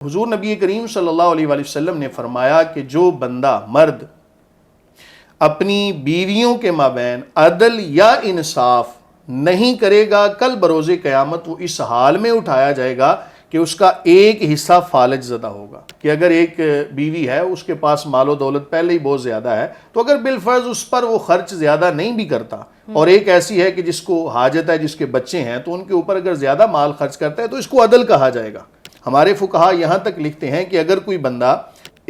हुजूर नबी करीम सल्लल्लाहु अलैहि वसल्लम ने फरमाया कि जो बंदा मर्द अपनी बीवियों के माबैन अदल या इंसाफ नहीं करेगा, कल बरोज़े क़यामत वो इस हाल में उठाया जाएगा कि उसका एक हिस्सा फालज ज़दा होगा। कि अगर एक बीवी है, उसके पास मालो दौलत पहले ही बहुत ज़्यादा है, तो अगर बिलफर्ज उस पर वो खर्च ज़्यादा नहीं भी करता, और एक ऐसी है कि जिसको हाजत है, जिसके बच्चे हैं, तो उनके ऊपर अगर ज़्यादा माल खर्च करता है तो इसको अदल कहा जाएगा। हमारे फुकहा यहाँ तक लिखते हैं कि अगर कोई बंदा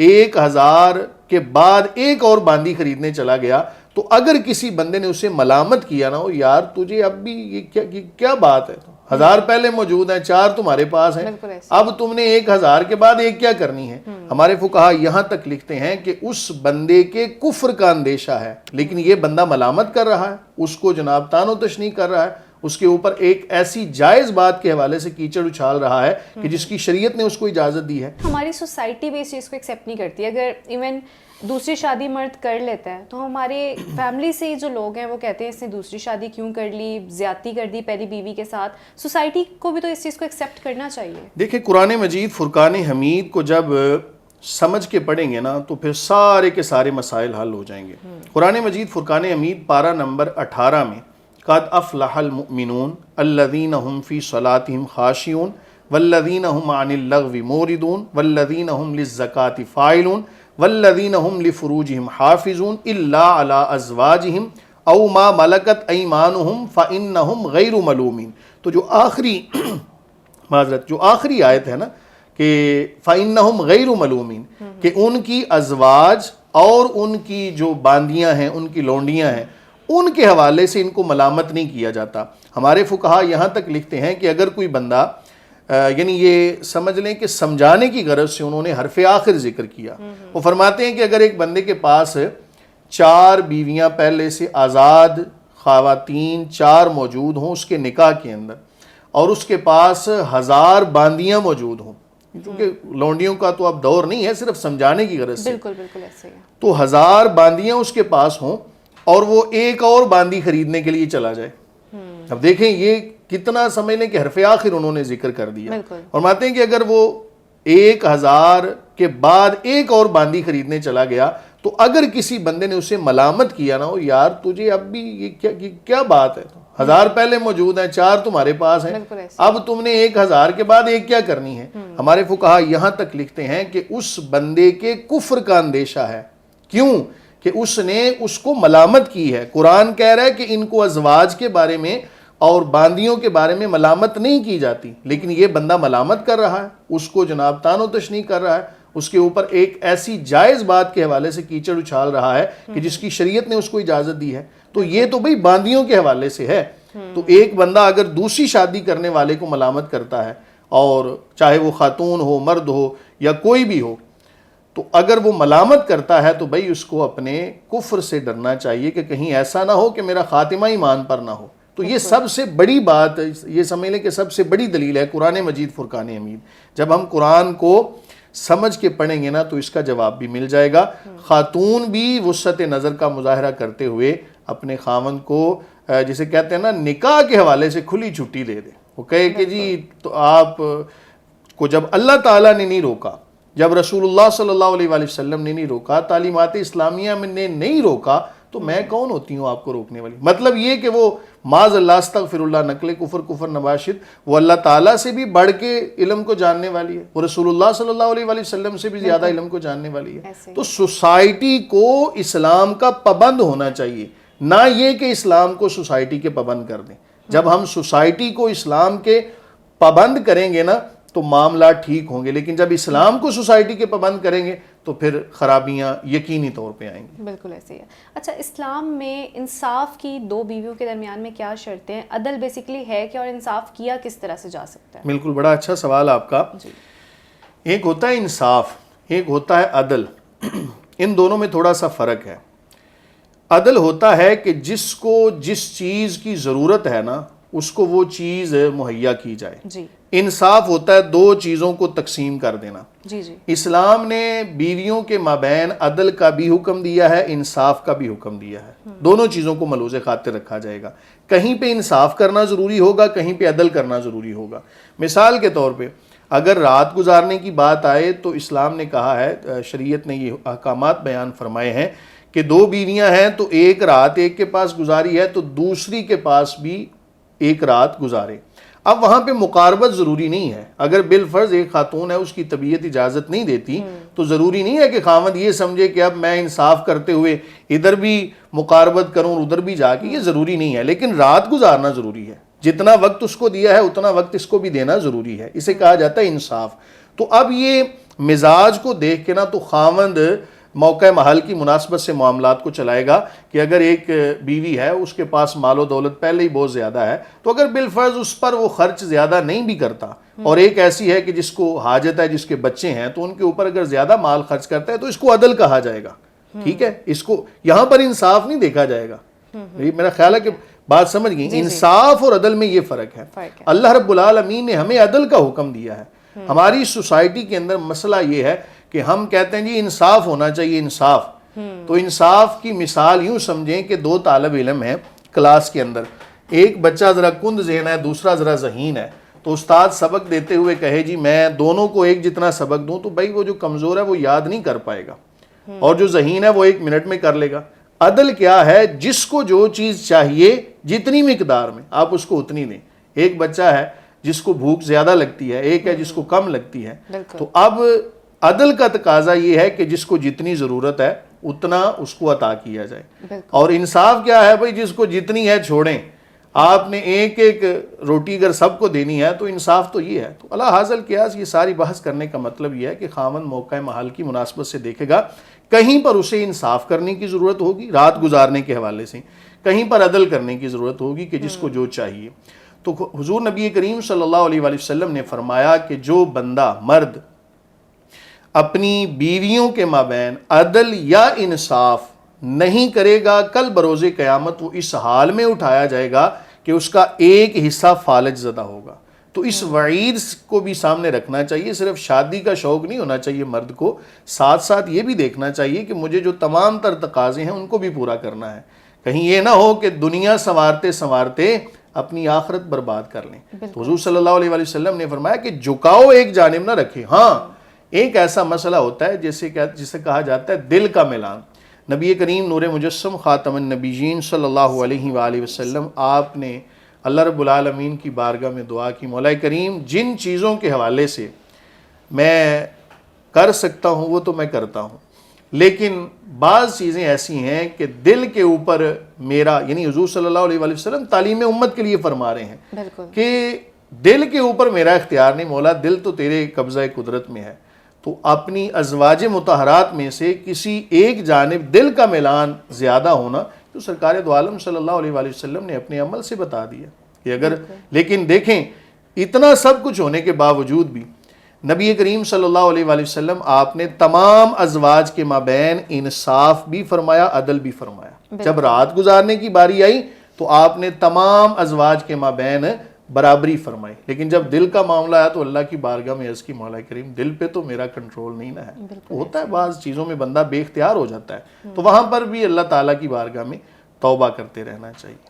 1000 के बाद एक और बांदी खरीदने चला गया, तो अगर किसी बंदे ने उसे मलामत किया ना, हो यार तुझे अब भी ये क्या बात है, 1000 पहले मौजूद हैं, 4 तुम्हारे पास हैं, अब तुमने 1000 के बाद एक क्या करनी है। हमारे फुकहा यहाँ तक लिखते हैं कि उस बंदे के कुफ्र का अंदेशा है, लेकिन ये बंदा मलामत कर रहा है, उसको जनाब तानो तशनी कर रहा है, उसके ऊपर एक ऐसी जायज़ बात के हवाले से कीचड़ उछाल रहा है कि जिसकी शरीयत ने उसको इजाज़त दी है। हमारी सोसाइटी भी इस चीज़ को एक्सेप्ट नहीं करती। अगर इवन दूसरी शादी मर्द कर लेता है तो हमारे फैमिली से जो लोग हैं वो कहते हैं इसने दूसरी शादी क्यों कर ली, ज़्यादती कर दी पहली बीवी के साथ। सोसाइटी को भी तो इस चीज़ को एक्सेप्ट करना चाहिए। देखिए, कुरान मजीद फुरकान हमीद को जब समझ के पढ़ेंगे ना, तो फिर सारे के सारे मसाइल हल हो जाएंगे। कुरान मजीद फुरकान हमीद पारा नंबर 18 में क़द अफ़लहल मुमिनून अल्लज़ीना हुम फ़ी सलातिहिम ख़ाशिऊन वल्लज़ीना हुम अनिल लग़्वी मोरिदून वल्लज़ीना हुम लिज़्ज़काति फ़ाइलून वल्लज़ीना हुम लिफ़ुरूजिहिम हाफ़िज़ून इल्ला अला अज़वाजिहिम औ मा मलकत ऐमानुहुम फ़इन्नहुम गैरु मलूमीन। तो जो आखिरी आयत है ना कि फ़इन्नहुम गैरु मलूमीन, कि उनकी अज़वाज और उनकी जो बांदियाँ हैं, उनकी लौंडियाँ हैं, उनके हवाले से इनको मलामत नहीं किया जाता। हमारे फुकहा यहाँ तक लिखते हैं कि अगर कोई बंदा यानी ये समझ लें कि समझाने की गरज से उन्होंने हरफ आखिर जिक्र किया। वो फरमाते हैं कि अगर एक बंदे के पास 4 बीवियाँ पहले से आज़ाद ख़वातीन 4 मौजूद हों उसके निकाह के अंदर, और उसके पास 1000 बांदियाँ मौजूद हों, क्योंकि लौंडियों का तो अब दौर नहीं है, सिर्फ समझाने की गरज से, बिल्कुल बिल्कुल ऐसे ही है। तो 1000 बांदियाँ उसके पास हों और वो एक और बांदी खरीदने के लिए चला जाए। अब देखें ये कितना समझ लें कि हरफ आखिर उन्होंने जिक्र कर दिया। और मानते हैं कि अगर वो 1000 के बाद एक और बांदी खरीदने चला गया, तो अगर किसी बंदे ने उसे मलामत किया ना, हो यार तुझे अब भी ये क्या बात है, 1000 पहले मौजूद हैं, 4 तुम्हारे पास हैं, अब तुमने 1000 के बाद एक क्या करनी है। हमारे फुकहा यहाँ तक लिखते हैं कि उस बंदे के कुफ्र का अंदेशा है। क्यों? कि उसने उसको मलामत की है। कुरान कह रहा है कि इनको अज़वाज के बारे में और बांदियों के बारे में मलामत नहीं की जाती, लेकिन ये बंदा मलामत कर रहा है, उसको जनाब तानो तशनी कर रहा है, उसके ऊपर एक ऐसी जायज़ बात के हवाले से कीचड़ उछाल रहा है कि जिसकी शरीयत ने उसको इजाज़त दी है। तो ये तो भाई बांदियों के हवाले से है। तो एक बंदा अगर दूसरी शादी करने वाले को मलामत करता है, और चाहे वो खातून हो, मर्द हो या कोई भी हो, तो अगर वो मलामत करता है तो भाई उसको अपने कुफ्र से डरना चाहिए कि कहीं ऐसा ना हो कि मेरा खातिमा ईमान पर ना हो। तो ये सबसे बड़ी बात, ये समझ लें कि सबसे बड़ी दलील है कुरान मजीद फुरकान हमीद। जब हम कुरान को समझ के पढ़ेंगे ना, तो इसका जवाब भी मिल जाएगा। खातून भी वुसअत नज़र का मुजाहरा करते हुए अपने खावंद को, जिसे कहते हैं ना, निकाह के हवाले से खुली छुट्टी दे दे। वो कहे कि जी तो आप को जब अल्लाह ताला ने नहीं रोका, जब रसूलुल्लाह सल्लल्लाहु अलैहि वसल्लम ने नहीं रोका, तालीमात इस्लामिया में ने नहीं रोका, तो मैं कौन होती हूँ आपको रोकने वाली। मतलब ये कि वो माज़ अल्लाह अस्तग़फिरुल्लाह नकले कुफर नवाशिद, वो अल्लाह ताला से भी बढ़ के इल्म को जानने वाली है, वो रसूलुल्लाह सल्लल्लाहु अलैहि वसल्लम से भी ज़्यादा इल्म को जानने वाली है। तो सोसाइटी को इस्लाम का पाबंद होना चाहिए, ना ये कि इस्लाम को सोसाइटी के पाबंद कर दें। जब हम सोसाइटी को इस्लाम के पाबंद करेंगे ना, तो मामला ठीक होंगे, लेकिन जब इस्लाम को सोसाइटी के पाबंद करेंगे तो फिर खराबियां यकीनी तौर पे आएंगी। बिल्कुल ऐसे ही है। अच्छा, इस्लाम में इंसाफ की 2 बीवियों के दरमियान में क्या शर्तें हैं? अदल बेसिकली है क्या, और इंसाफ किया किस तरह से जा सकता है? बिल्कुल, बड़ा अच्छा सवाल आपका। एक होता है इंसाफ, एक होता है अदल। इन दोनों में थोड़ा सा फ़र्क है। अदल होता है कि जिसको जिस चीज़ की ज़रूरत है ना, उसको वो चीज़ मुहैया की जाए। जी। इंसाफ होता है 2 चीज़ों को तकसीम कर देना। जी जी। इस्लाम ने बीवियों के माबैन अदल का भी हुक्म दिया है, इंसाफ का भी हुक्म दिया है। दोनों चीज़ों को मलूज़े खातिर रखा जाएगा। कहीं पे इंसाफ करना ज़रूरी होगा, कहीं पे अदल करना ज़रूरी होगा। मिसाल के तौर पे اگر رات گزارنے کی بات آئے تو اسلام نے کہا ہے، شریعت نے یہ احکامات بیان فرمائے ہیں کہ 2 بیویاں ہیں تو ایک رات ایک کے پاس گزاری ہے تو دوسری کے پاس بھی ایک رات گزارے۔ اب وہاں پہ مقاربت ضروری نہیں ہے، اگر بالفرض ایک خاتون ہے اس کی طبیعت اجازت نہیں دیتی تو ضروری نہیں ہے کہ خاوند یہ سمجھے کہ اب میں انصاف کرتے ہوئے ادھر بھی مقاربت کروں اور ادھر بھی جا کے، یہ ضروری نہیں ہے، لیکن رات گزارنا ضروری ہے، جتنا وقت اس کو دیا ہے اتنا وقت اس کو بھی دینا ضروری ہے، اسے کہا جاتا ہے انصاف۔ تو اب یہ مزاج کو دیکھ کے نا تو خاوند موقع محل کی مناسبت سے معاملات کو چلائے گا کہ اگر ایک بیوی ہے اس کے پاس مال و دولت پہلے ہی بہت زیادہ ہے تو اگر بالفرض اس پر وہ خرچ زیادہ نہیں بھی کرتا، اور ایک ایسی ہے کہ جس کو حاجت ہے، جس کے بچے ہیں، تو ان کے اوپر اگر زیادہ مال خرچ کرتا ہے تو اس کو عدل کہا جائے گا، ٹھیک ہے، اس کو یہاں پر انصاف نہیں دیکھا جائے گا۔ میرا خیال ہے کہ بات سمجھ گئی، انصاف اور عدل میں یہ فرق ہے۔ اللہ رب العالمین نے ہمیں عدل کا حکم دیا ہے۔ ہماری سوسائٹی کے اندر مسئلہ یہ ہے کہ ہم کہتے ہیں جی انصاف ہونا چاہیے، انصاف، تو انصاف کی مثال یوں سمجھیں کہ 2 طالب علم ہیں کلاس کے اندر، ایک بچہ ذرا کند ذہن ہے، دوسرا ذرا ذہین ہے، تو استاد سبق دیتے ہوئے کہے جی میں دونوں کو ایک جتنا سبق دوں تو بھائی وہ جو کمزور ہے وہ یاد نہیں کر پائے گا، اور جو ذہین ہے وہ 1 منٹ میں کر لے گا۔ عدل کیا ہے؟ جس کو جو چیز چاہیے جتنی مقدار میں آپ اس کو اتنی دیں۔ ایک بچہ ہے جس کو بھوک زیادہ لگتی ہے، ایک ہے جس کو کم لگتی ہے، تو اب عدل کا تقاضا یہ ہے کہ جس کو جتنی ضرورت ہے اتنا اس کو عطا کیا جائے، اور انصاف کیا ہے بھائی جس کو جتنی ہے چھوڑیں، آپ نے ایک ایک روٹی اگر سب کو دینی ہے تو انصاف تو یہ ہے۔ تو اللہ حاصل قیاس یہ ساری بحث کرنے کا مطلب یہ ہے کہ خاوند موقع محل کی مناسبت سے دیکھے گا، کہیں پر اسے انصاف کرنے کی ضرورت ہوگی رات گزارنے کے حوالے سے، کہیں پر عدل کرنے کی ضرورت ہوگی کہ جس کو جو چاہیے۔ تو حضور نبی کریم صلی اللہ علیہ وآلہ وسلم نے فرمایا کہ جو بندہ مرد اپنی بیویوں کے مابین عدل یا انصاف نہیں کرے گا، کل بروز قیامت وہ اس حال میں اٹھایا جائے گا کہ اس کا ایک حصہ فالج زدہ ہوگا۔ تو اس وعید کو بھی سامنے رکھنا چاہیے، صرف شادی کا شوق نہیں ہونا چاہیے مرد کو، ساتھ ساتھ یہ بھی دیکھنا چاہیے کہ مجھے جو تمام تر تقاضے ہیں ان کو بھی پورا کرنا ہے، کہیں یہ نہ ہو کہ دنیا سنوارتے سنوارتے اپنی آخرت برباد کر لیں۔ تو حضور صلی اللہ علیہ وآلہ وسلم نے فرمایا کہ جھکاؤ ایک جانب نہ رکھے۔ ہاں ایک ایسا مسئلہ ہوتا ہے جسے کہا جاتا ہے دل کا میلان۔ نبی کریم نور مجسم خاتم النبیین صلی اللہ علیہ وآلہ وسلم، آپ نے اللہ رب العالمین کی بارگاہ میں دعا کی، مولا کریم جن چیزوں کے حوالے سے میں کر سکتا ہوں وہ تو میں کرتا ہوں، لیکن بعض چیزیں ایسی ہیں کہ دل کے اوپر میرا، یعنی حضور صلی اللہ علیہ وآلہ وسلم تعلیم امت کے لیے فرما رہے ہیں کہ دل کے اوپر میرا اختیار نہیں، مولا دل تو تیرے قبضہ قدرت میں ہے، تو اپنی ازواج مطہرات میں سے کسی ایک جانب دل کا میلان زیادہ ہونا تو سرکار دو عالم صلی اللہ علیہ وآلہ وسلم نے اپنے عمل سے بتا دیا کہ اگر، لیکن دیکھیں اتنا سب کچھ ہونے کے باوجود بھی نبی کریم صلی اللہ علیہ وآلہ وسلم آپ نے تمام ازواج کے مابین انصاف بھی فرمایا، عدل بھی فرمایا۔ جب رات گزارنے کی باری آئی تو آپ نے تمام ازواج کے مابین برابری فرمائی، لیکن جب دل کا معاملہ آیا تو اللہ کی بارگاہ میں عرض کی، مولا کریم دل پہ تو میرا کنٹرول نہیں نہ ہے۔ ہوتا ہے بعض چیزوں میں بندہ بے اختیار ہو جاتا ہے، تو وہاں پر بھی اللہ تعالیٰ کی بارگاہ میں توبہ کرتے رہنا چاہیے۔